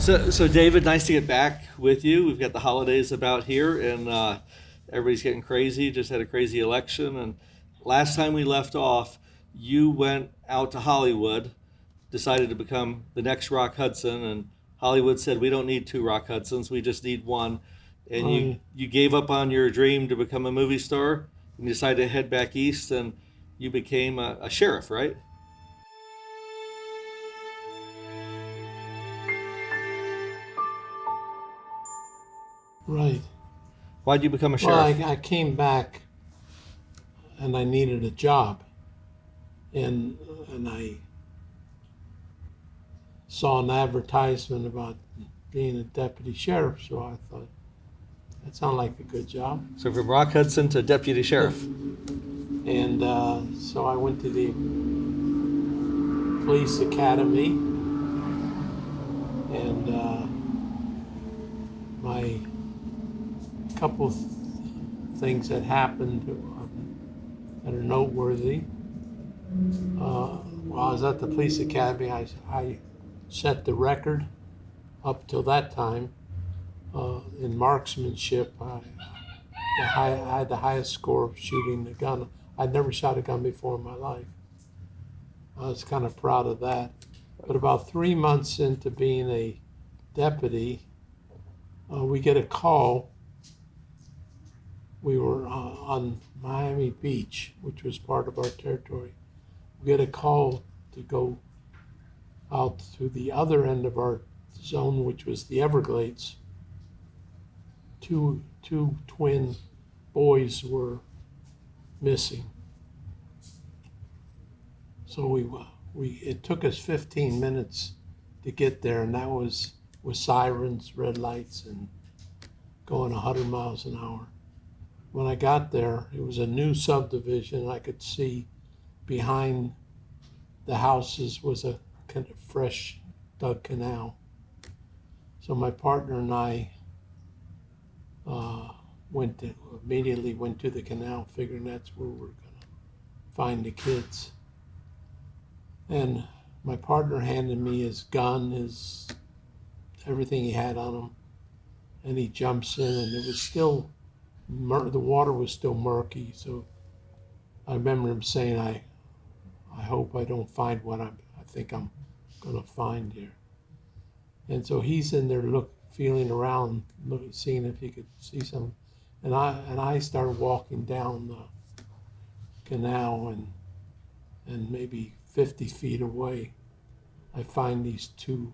So David, nice to get back with you. We've got the holidays about here, and everybody's getting crazy. Just had a crazy election, and last time we left off, you went out to Hollywood, decided to become the next Rock Hudson, and Hollywood said we don't need two Rock Hudsons, we just need one. And you I you gave up on your dream to become a movie star, and you decided to head back east, and you became a sheriff, right? right. Why'd you become a Well, sheriff? I came back and I needed a job, and I saw an advertisement about being a deputy sheriff, so I thought that sounded like a good job. So from Rock Hudson to deputy Yeah. sheriff. And so I went to the police academy, and my couple of things that happened that are noteworthy. While I was at the police academy, I set the record up till that time in marksmanship. I had the highest score of shooting a gun. I'd never shot a gun before in my life. I was kind of proud of that. But about 3 months into being a deputy, we get a call. We were on Miami Beach, which was part of our territory. We get a call to go out to the other end of our zone, which was the Everglades. Two twin boys were missing. So we it took us 15 minutes to get there, and that was with sirens, red lights, and going 100 miles an hour. When I got there, it was a new subdivision. I could see behind the houses was a kind of fresh dug canal. So my partner and I immediately went to the canal, figuring that's where we're gonna find the kids. And my partner handed me his gun, his everything he had on him, and he jumps in, and it was still the water was still murky. So I remember him saying, I hope I don't find what I think I'm gonna find here. And so he's in there feeling around, seeing if he could see some. And I started walking down the canal, and maybe 50 feet away, I find these two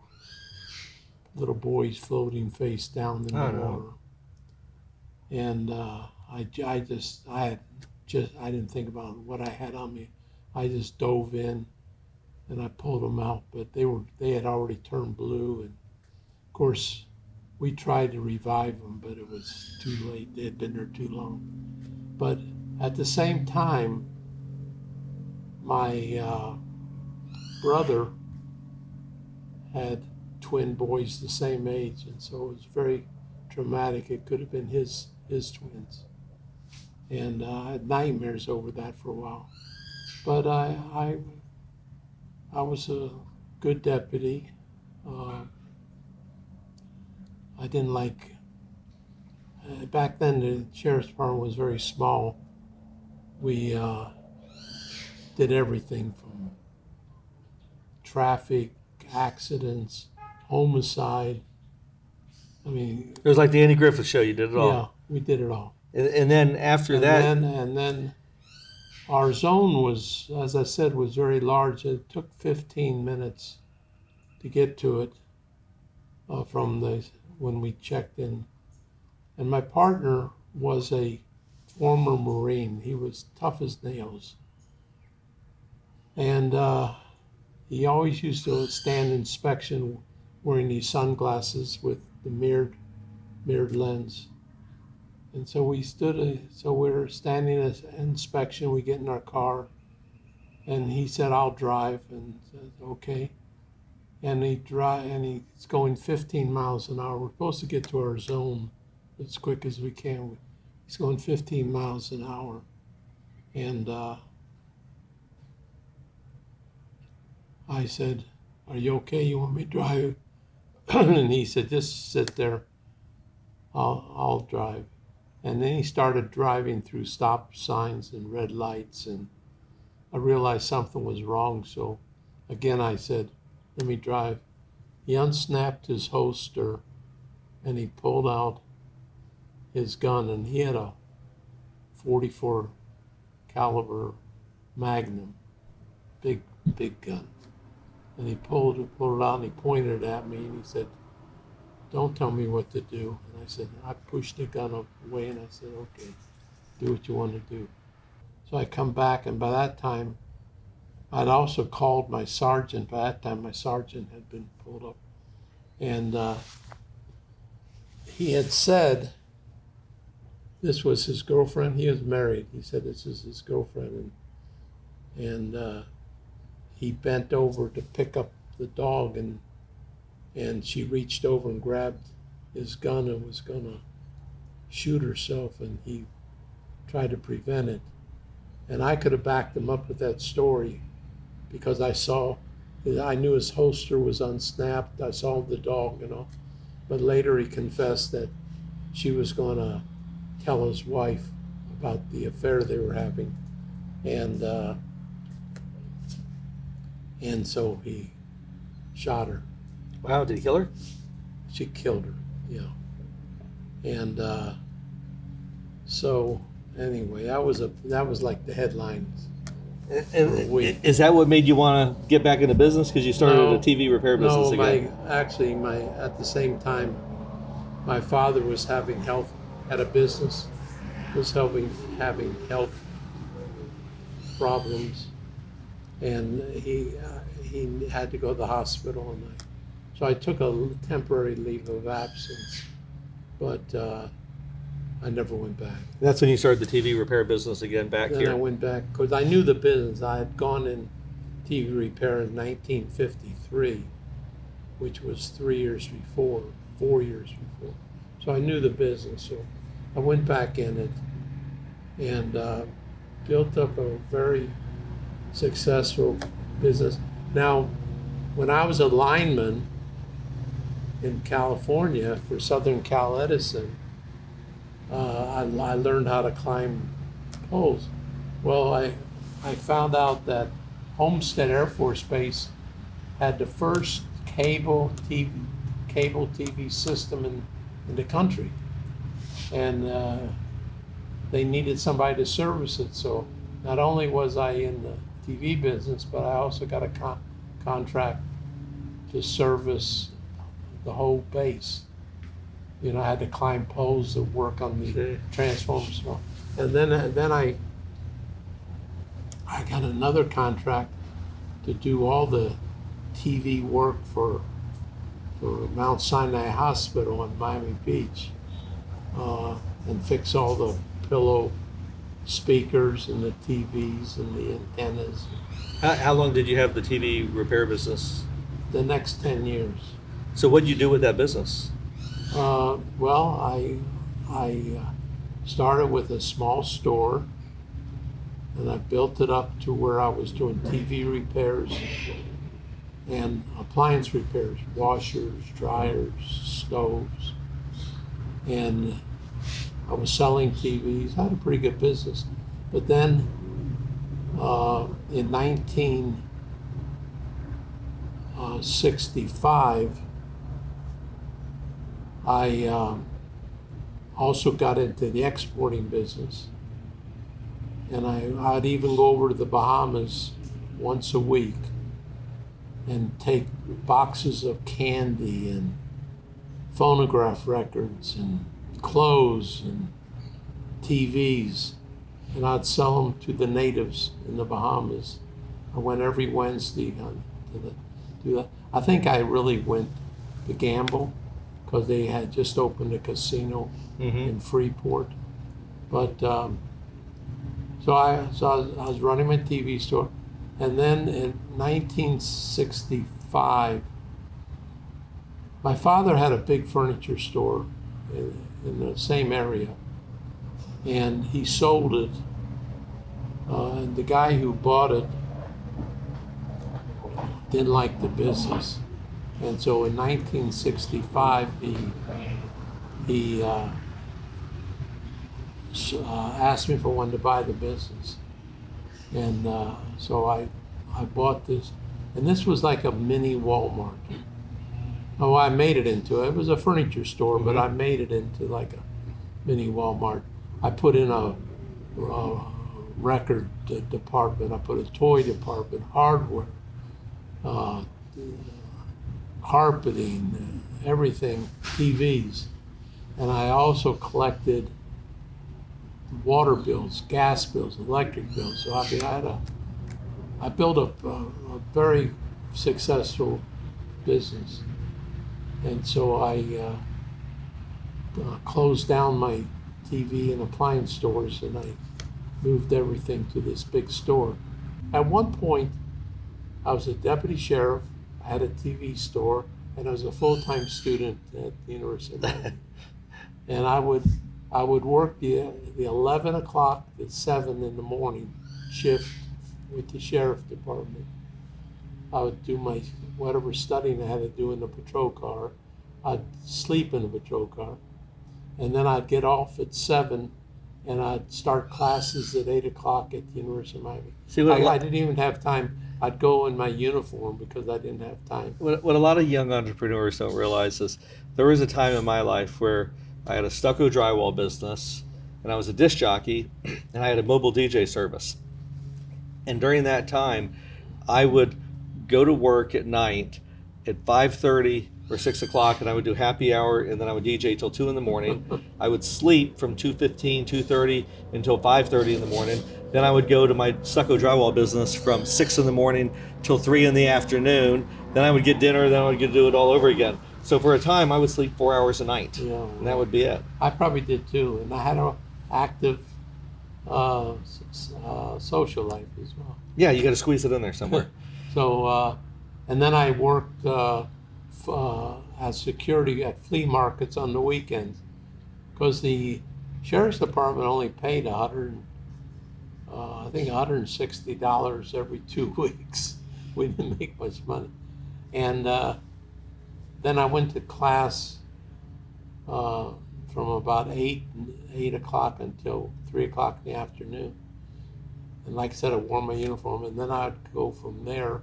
little boys floating face down in the Oh water. no. And I didn't think about what I had on me. I just dove in and I pulled them out, but they had already turned blue, and of course we tried to revive them, but it was too late. They had been there too long. But at the same time, my brother had twin boys the same age, and so it was very traumatic. It could have been his twins, and I had nightmares over that for a while. But I was a good deputy. Uh, I didn't like back then. The sheriff's department was very small. We did everything from traffic, accidents, homicide. I mean, It was like the Andy Griffith Show. You did it yeah, all, we did it all. and then after And that, then our zone was, as I said, was very large. It took 15 minutes to get to it from when we checked in. And my partner was a former Marine. He was tough as nails, and he always used to stand inspection wearing these sunglasses with the mirrored lens. And so so we were standing at inspection. We get in our car, and he said, "I'll drive," and said, "Okay." And he's going 15 miles an hour. We're supposed to get to our zone as quick as we can. He's going 15 miles an hour, and I said, "Are you okay? You want me to drive?" And he said, just sit there, I'll drive. And then he started driving through stop signs and red lights, and I realized something was wrong. So again, I said, let me drive. He unsnapped his holster and he pulled out his gun, and he had a 44 caliber Magnum, big gun. And he pulled it out and he pointed it at me and he said, don't tell me what to do. And I said, I pushed the gun away and I said, okay, do what you want to do. So I come back, and by that time, I'd also called my sergeant. By that time, my sergeant had been pulled up. And he had said this was his girlfriend. He was married. He said this is his girlfriend. And he bent over to pick up the dog, and she reached over and grabbed his gun and was going to shoot herself, and he tried to prevent it. And I could have backed him up with that story because I knew his holster was unsnapped. I saw the dog, But later he confessed that she was going to tell his wife about the affair they were having. And so he shot her. Wow, did he kill her? She killed her, yeah. And so anyway, that was like the headlines. And is that what made you want to get back into business? Because you started a TV repair business again. At the same time, my father was had a business, was having health problems, and he had to go to the hospital, and so I took a temporary leave of absence, but I never went back. That's when you started the TV repair business again back Then here. I went back because I knew the business. I had gone in TV repair in 1953, which was 4 years before. So I knew the business. So I went back in it and built up a very successful business. Now, when I was a lineman in California for Southern Cal Edison, I learned how to climb poles. Well, I found out that Homestead Air Force Base had the first cable TV system in the country, and they needed somebody to service it. So not only was I in the TV business, but I also got a contract to service the whole base. I had to climb poles to work on the transformers. And then I got another contract to do all the TV work for Mount Sinai Hospital in Miami Beach, and fix all the pillow speakers and the TVs and the antennas. How long did you have the TV repair business? The next 10 years. So what did you do with that business? Well, I started with a small store, and I built it up to where I was doing TV repairs and appliance repairs, washers, dryers, stoves, and I was selling TVs. I had a pretty good business. But then in 1965, I also got into the exporting business, and I'd even go over to the Bahamas once a week and take boxes of candy and phonograph records and clothes and TVs, and I'd sell them to the natives in the Bahamas. I went every Wednesday to do that. I think I really went to gamble because they had just opened a casino in Freeport. But so I was running my TV store, and then in 1965, my father had a big furniture store in the same area, and he sold it. And the guy who bought it didn't like the business, And so in 1965, he asked me if I wanted to buy the business. And so I bought this. And this was like a mini Walmart. Oh, I made it into it. It was a furniture store, but I made it into like a mini Walmart. I put in a record department. I put a toy department, hardware, uh, carpeting, everything, TVs. And I also collected water bills, gas bills, electric bills. So I mean, I built a very successful business. And so I closed down my TV and appliance stores, and I moved everything to this big store. At one point, I was a deputy sheriff, I had a TV store, and I was a full-time student at the University of Miami. And I would work the 11 o'clock to 7 in the morning shift with the sheriff department. I would do my whatever studying I had to do in the patrol car. I'd sleep in the patrol car, and then I'd get off at 7, and I'd start classes at 8 o'clock at the University of Miami. See, I didn't even have time. I'd go in my uniform because I didn't have time. what a lot of young entrepreneurs don't realize is there was a time in my life where I had a stucco drywall business, and I was a disc jockey, and I had a mobile DJ service. And during that time, I would go to work at night at 5:30 or 6 o'clock, and I would do happy hour, and then I would DJ till 2 in the morning. I would sleep from 2:15, 2:30 until 5:30 in the morning. Then I would go to my stucco drywall business from 6 in the morning till 3 in the afternoon. Then I would get dinner, then I would get to do it all over again. So for a time, I would sleep 4 hours a night, Yeah, and that would be it. I probably did too, and I had an active social life as well. Yeah, you got to squeeze it in there somewhere. So, and then I worked as security at flea markets on the weekends, because the sheriff's department only paid I think $160 every 2 weeks. We didn't make much money, and then I went to class from about 8 o'clock until 3 o'clock in the afternoon. And like I said, I wore my uniform, and then I'd go from there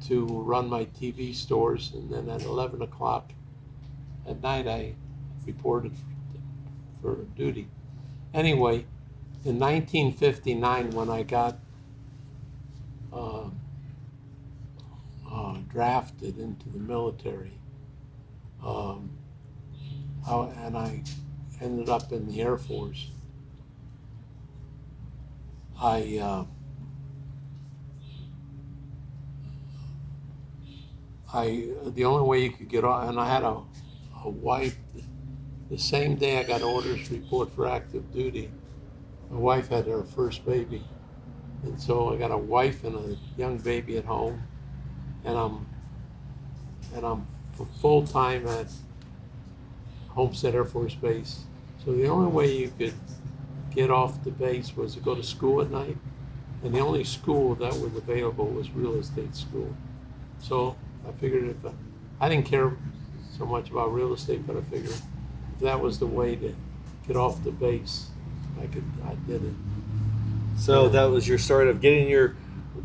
to run my TV stores, and then at 11 o'clock at night I reported for duty. Anyway, in 1959, when I got drafted into the military, and I ended up in the Air Force, the only way you could get on, and I had a wife. The same day I got orders to report for active duty, my wife had her first baby, and so I got a wife and a young baby at home, and I'm full time at Homestead Air Force Base. So the only way you could get off the base was to go to school at night, and the only school that was available was real estate school. So I figured I didn't care so much about real estate, but I figured if that was the way to get off the base, I did it. So that was your start of getting your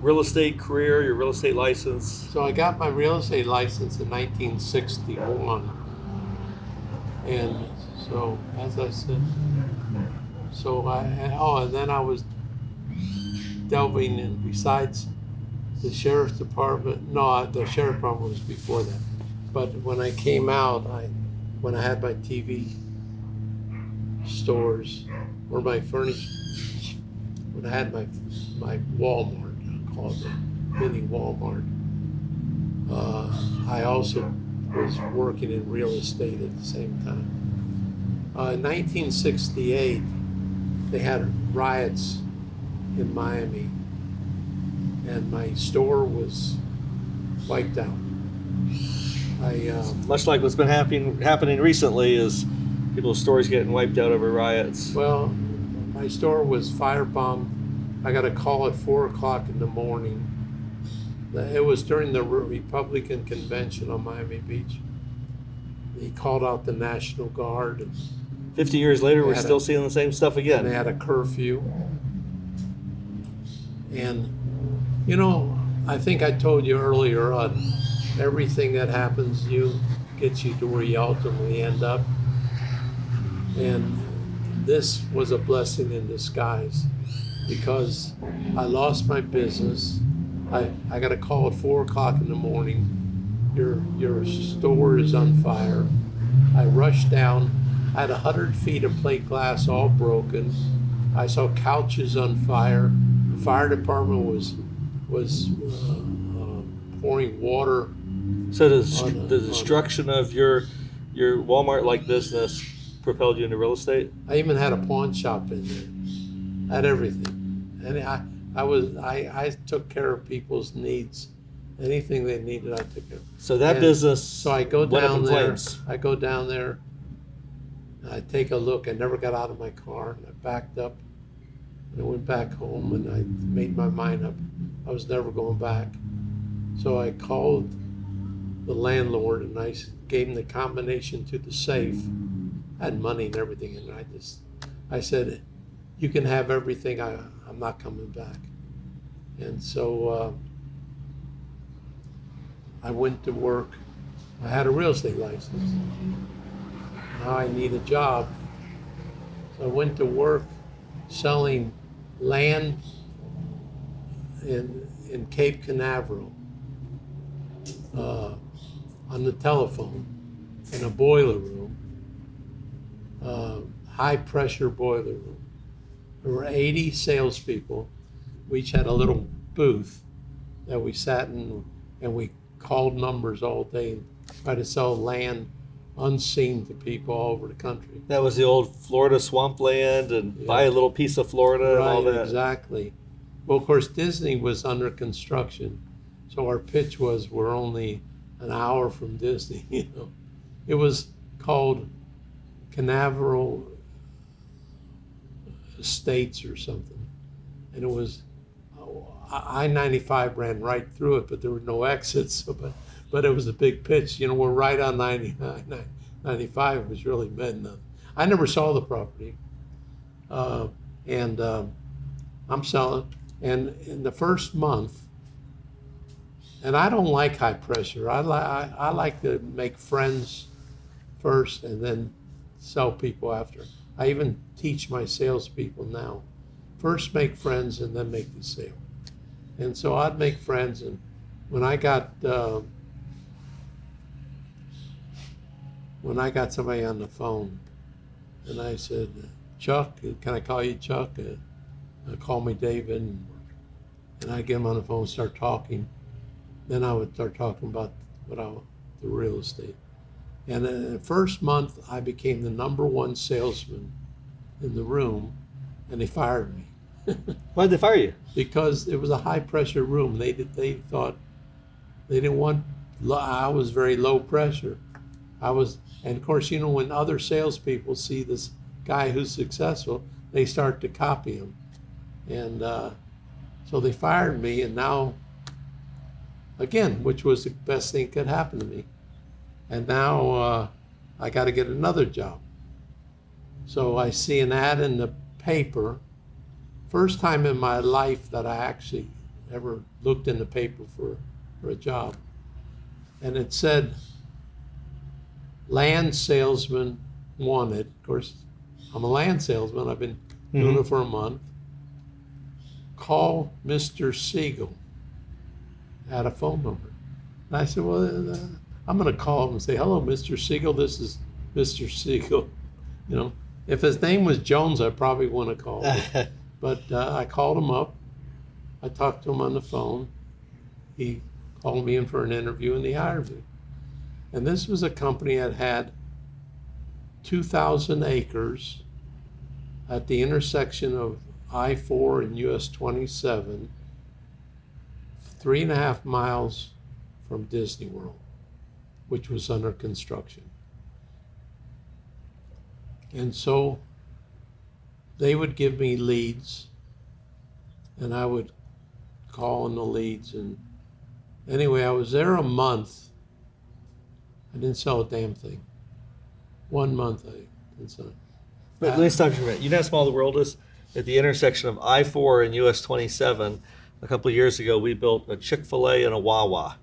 real estate career, your real estate license. So I got my real estate license in 1961, and so as I said, and then I was delving in besides the sheriff's department. No, the sheriff's department was before that. But when I came out, when I had my TV stores or my furniture, when I had my Walmart, I call it the mini Walmart, I also was working in real estate at the same time. In 1968, they had riots in Miami, and my store was wiped out. Much like what's been happening recently is people's stores getting wiped out over riots. Well, my store was firebombed. I got a call at 4 o'clock in the morning, It was during the Republican convention on Miami Beach. He called out the National Guard, and 50 years later, they we're had still a, seeing the same stuff and they again. had a curfew. And you know, I think I told you earlier on, everything that happens to you gets you to where you ultimately end up. And this was a blessing in disguise, because I lost my business. I got a call at 4 o'clock in the morning. Your store is on fire. I rushed down. I had 100 feet of plate glass all broken. I saw couches on fire. The fire department was pouring water. So the On destruction of your Walmart-like business propelled you into real estate? I even had a pawn shop in there. I had everything, and I took care of people's needs. Anything they needed, I took care of. So that And business So I go went up down in there. flames. I go down there. I take a look. I never got out of my car, and I backed up. And I went back home, and I made my mind up. I was never going back. So I called the landlord, and I gave him the combination to the safe. I had money and everything, and I said, "You can have everything. I'm not coming back." And so I went to work. I had a real estate license. Now I need a job. So I went to work selling land in Cape Canaveral on the telephone, in a boiler room, high pressure boiler room. There were 80 salespeople. We each had a little booth that we sat in, and we called numbers all day and tried to sell land unseen to people all over the country. That was the old Florida swampland and buy a little piece of Florida and all Right, that. exactly. Well, of course, Disney was under construction, so our pitch was we're only an hour from Disney. You know, it was called Canaveral Estates or something, and it was I-95 ran right through it, but there were no exits. So, but it was a big pitch. You know, we're right on 95. It was really meant nothing. I never saw the property, and I'm selling. And in the first month, and I don't like high pressure. I like to make friends first and then sell people after. I even teach my salespeople now. First make friends and then make the sale. And so I'd make friends, and when I got somebody on the phone, and I said, "Chuck, can I call you Chuck?" Call me David, and I get him on the phone and start talking. Then I would start talking about the real estate. And in the first month, I became the #1 salesman in the room, and they fired me. Why did they fire you? Because it was a high pressure room. They thought they didn't want. I was very low pressure. And of course, you know, when other salespeople see this guy who's successful, they start to copy him, and so they fired me. And now, again, which was the best thing that could happen to me, and now I got to get another job. So I see an ad in the paper. First time in my life that I actually ever looked in the paper for a job. And it said, land salesman wanted. Of course, I'm a land salesman. I've been doing it for a month. Call Mr. Siegel. I had a phone number. And I said, well, I'm going to call him and say, "Hello, Mr. Siegel. This is Mr. Siegel." You know, if his name was Jones, I probably wouldn't have called him. But I called him up. I talked to him on the phone. He called me in for an interview, and he hired me. And this was a company that had 2,000 acres at the intersection of I-4 and US 27, 3.5 miles from Disney World, which was under construction. And so they would give me leads, and I would call on the leads, and Anyway, I was there a month. I didn't sell a damn thing. 1 month I didn't sell. But let me stop you for a minute. You know how small the world is? At the intersection of I-4 and US 27, a couple of years ago, we built a Chick-fil-A and a Wawa.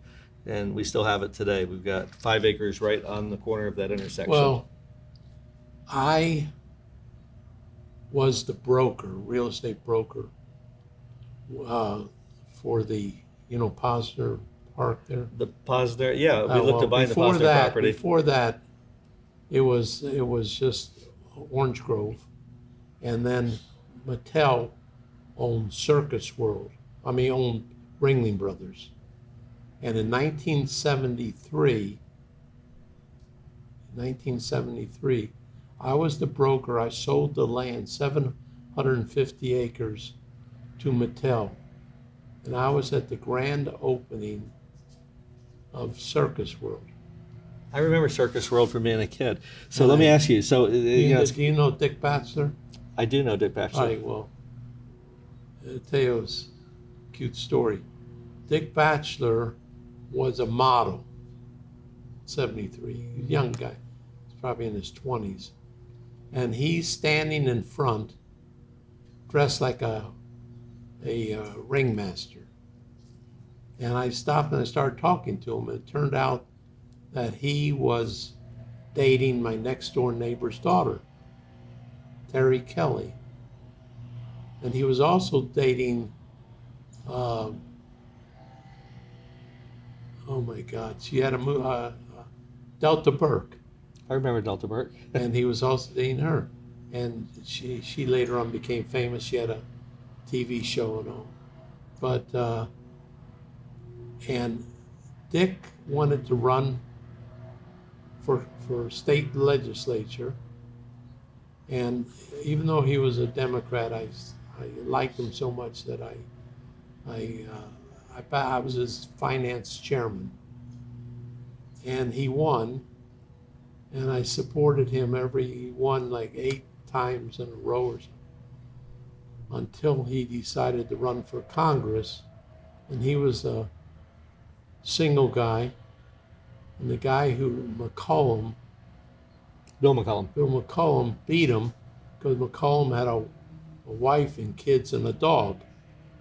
And we still have it today. We've got 5 acres right on the corner of that intersection. Well, I was the broker, real estate broker, for the, Posner Park there. The Posner, yeah, we looked at buying the before Posner that, property. Before that, it was just Orange Grove, and then Mattel owned Circus World. Owned Ringling Brothers. And in 1973, I was the broker. I sold the land, 750 acres, to Mattel. And I was at the grand opening of Circus World. I remember Circus World from being a kid. So let me ask you. So Do you know Dick Baxter? I do know Dick Baxter. All right, well, I'll tell you a cute story. Dick Baxter was a model, 73, young guy. He's probably in his 20s. And he's standing in front, dressed like a ringmaster. And I stopped and I started talking to him. And it turned out that he was dating my next door neighbor's daughter, Terry Kelly. And he was also dating, oh my God, she had a Delta Burke. I remember Delta Burke. And he was also dating her. And she later on became famous. She had a TV show and all. But, and Dick wanted to run for state legislature. And even though he was a Democrat, I liked him so much that I was his finance chairman. And he won. And I supported him he won like 8 times in a row or something, until he decided to run for Congress. And he was a single guy. And the guy who, Bill McCollum, beat him because McCollum had a wife and kids and a dog.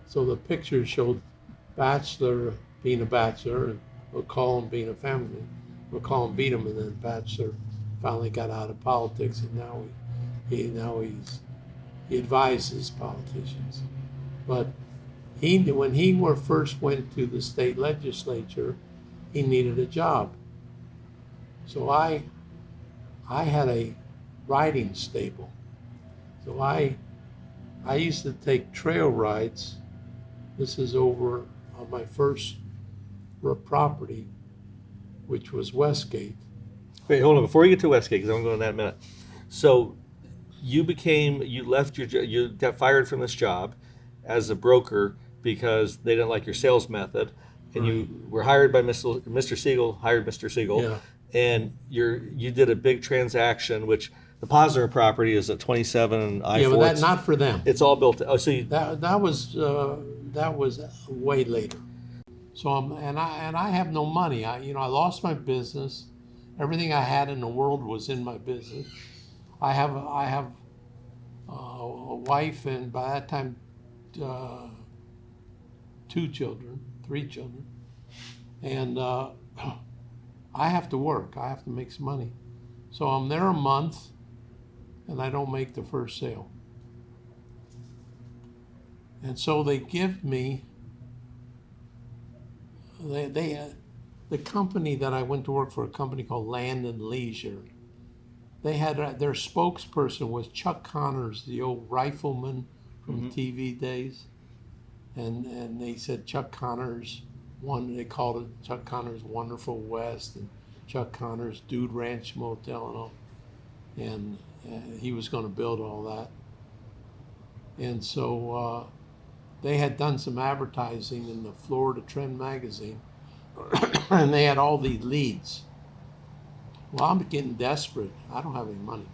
So the picture showed Bachelor being a bachelor and McCollum being a family. McCollum beat him, and then Baxter finally got out of politics, and now he advises politicians. But when he first went to the state legislature, he needed a job. So I had a riding stable. So I used to take trail rides. This is over on my first property, which was Westgate. Wait, hold on. Before you get to Westgate, because I'm going to go in that minute. So you left you got fired from this job as a broker because they didn't like your sales method, and Right. you were hired by Mr. Siegel, Yeah. and you did a big transaction, which the Posner property is at 27 and I-4. Yeah, but that's not for them. It's all built. Oh, so That was way later. So I have no money. I lost my business. Everything I had in the world was in my business. I have a wife, and by that time, 3 children, and I have to work. I have to make some money. So I'm there a month, and I don't make the first sale. And so they give me. The company that I went to work for, a company called Land and Leisure, they had their spokesperson was Chuck Connors, the old rifleman from TV days, and they said Chuck Connors they called it Chuck Connors Wonderful West and Chuck Connors Dude Ranch Motel and all, and he was going to build all that, and so. They had done some advertising in the Florida Trend magazine, and they had all these leads. Well, I'm getting desperate. I don't have any money.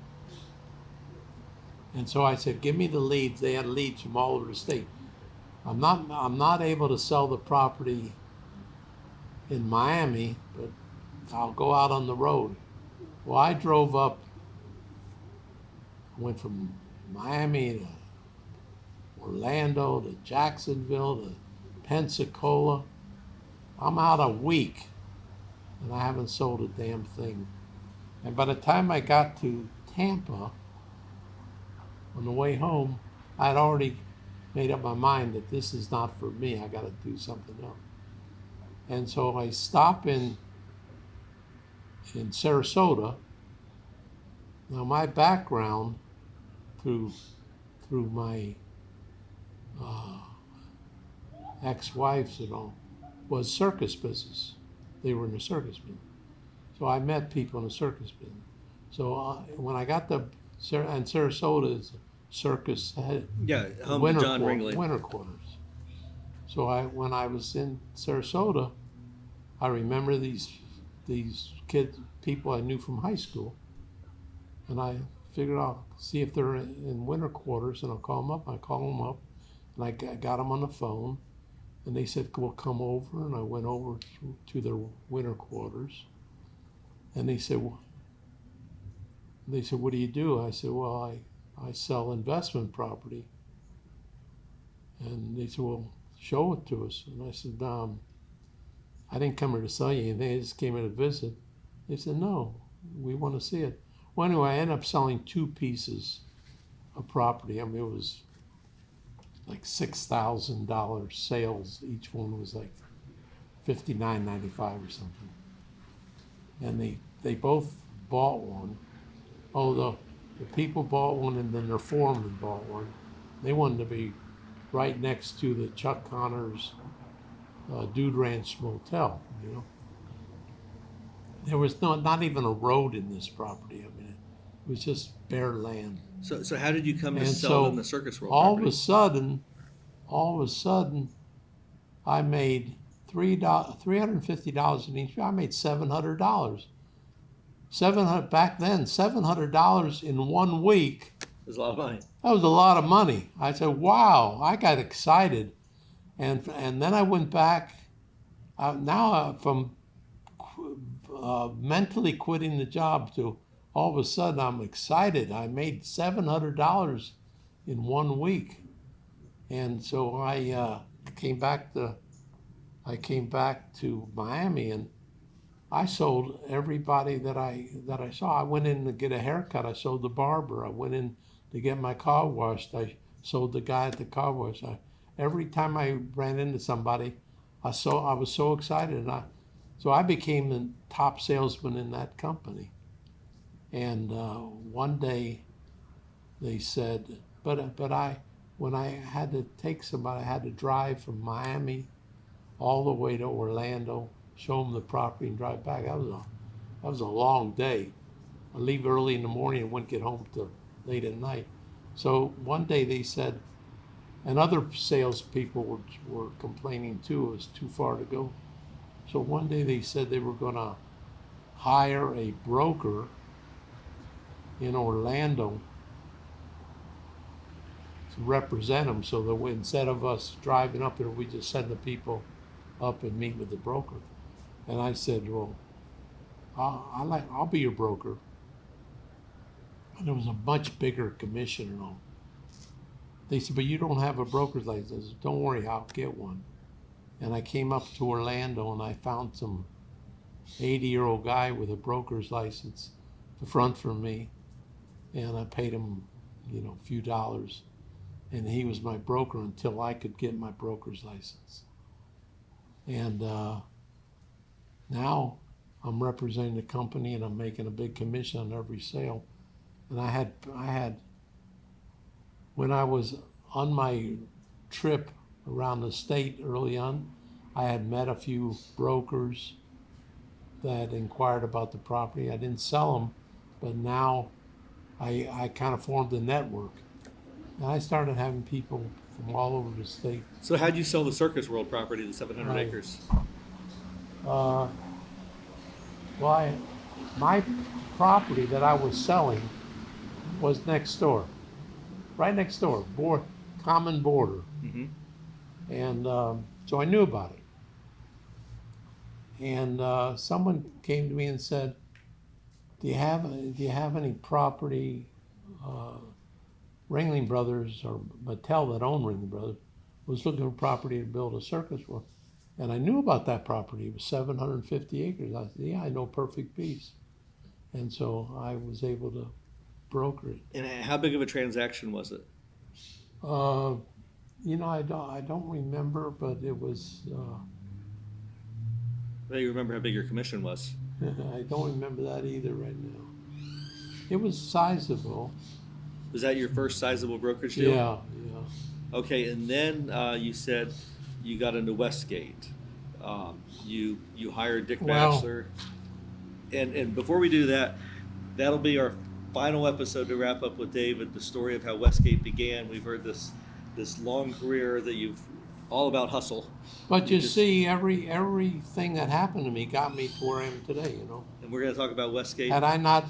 And so I said, give me the leads. They had leads from all over the state. I'm not able to sell the property in Miami, but I'll go out on the road. Well, I drove up, went from Miami to Orlando to Jacksonville to Pensacola. I'm out a week and I haven't sold a damn thing. And by the time I got to Tampa on the way home, I'd already made up my mind that this is not for me. I got to do something else. And so I stop in Sarasota. Now my background through my ex-wives and all was circus business. They were in the circus business. So I met people in the circus business. So when I got and Sarasota is a circus Yeah, home to John Ringley. winter quarters. So when I was in Sarasota, I remember these people I knew from high school, and I figured I'll see if they're in winter quarters, and I'll call them up. I call them up, and I got them on the phone, and they said, "Well, come over." And I went over to their winter quarters, and they said, "What do you do?" I said, "Well, I sell investment property." And they said, "Well, show it to us." And I said, "I didn't come here to sell you anything. I just came here to visit." They said, "No, we want to see it." Well, anyway, I ended up selling 2 pieces of property. I mean, it was like $6,000 sales. Each one was like $59.95 or something. And they both bought one. Oh, the people bought one, and then their foreman bought one. They wanted to be right next to the Chuck Connors Dude Ranch Motel, you know. There was not even a road in this property. I mean, it was just bare land. So how did you come to And sell so in the circus world all property? of a sudden, I made $350 in each. I made $700. Back then, $700 in 1 week. It was a lot of money. That was a lot of money. I said, "Wow!" I got excited, and then I went back. From mentally quitting the job to all of a sudden I'm excited. I made $700 in 1 week, and so I came back to Miami, and I sold everybody that I saw. I went in to get a haircut. I sold the barber. I went in to get my car washed. I sold the guy at the car wash. Every time I ran into somebody, I was so excited, and so I became the top salesman in that company. And one day they said, when I had to take somebody, I had to drive from Miami all the way to Orlando, show them the property, and drive back. That was a long day. I leave early in the morning and wouldn't get home till late at night. So one day they said, and other salespeople were complaining too, it was too far to go. So one day they said they were going to hire a broker in Orlando to represent them, so that instead of us driving up there, we just send the people up and meet with the broker. And I said, "Well, I'll be your broker." And it was a much bigger commission and all. They said, "But you don't have a broker's license." I said, "Don't worry, I'll get one." And I came up to Orlando, and I found some 80-year-old guy with a broker's license to front for me, and I paid him, a few dollars, and he was my broker until I could get my broker's license. And now I'm representing the company, and I'm making a big commission on every sale. And I had when I was on my trip around the state early on, I had met a few brokers that inquired about the property. I didn't sell them, but now I kind of formed a network. And I started having people from all over the state. So how'd you sell the circus world property, the 700 Right. acres? My property that I was selling was next door, right next door, common border. Mm-hmm. And so I knew about it. And someone came to me and said, do you have any property? Ringling Brothers, or Mattel that owned Ringling Brothers, was looking for property to build a circus for. And I knew about that property. It was 750 acres. I said, yeah, I know perfect piece. And so I was able to broker it. And how big of a transaction was it? I don't remember, but it was, I you remember how big your commission was. I don't remember that either right now. It was sizable. Was that your first sizable brokerage deal? Yeah. Okay, and then you said you got into Westgate. You hired Dick Baxter. And before we do that, that'll be our final episode to wrap up with David, the story of how Westgate began. We've heard this long career that you've all about hustle. But you see, everything that happened to me got me to where I am today, And we're going to talk about Westgate. Had I not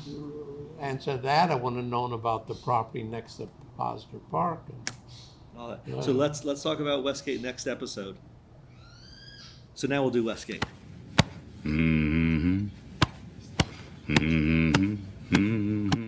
answered that, I wouldn't have known about the property next to Posner Park. All that. Yeah. So let's talk about Westgate next episode. So now we'll do Westgate.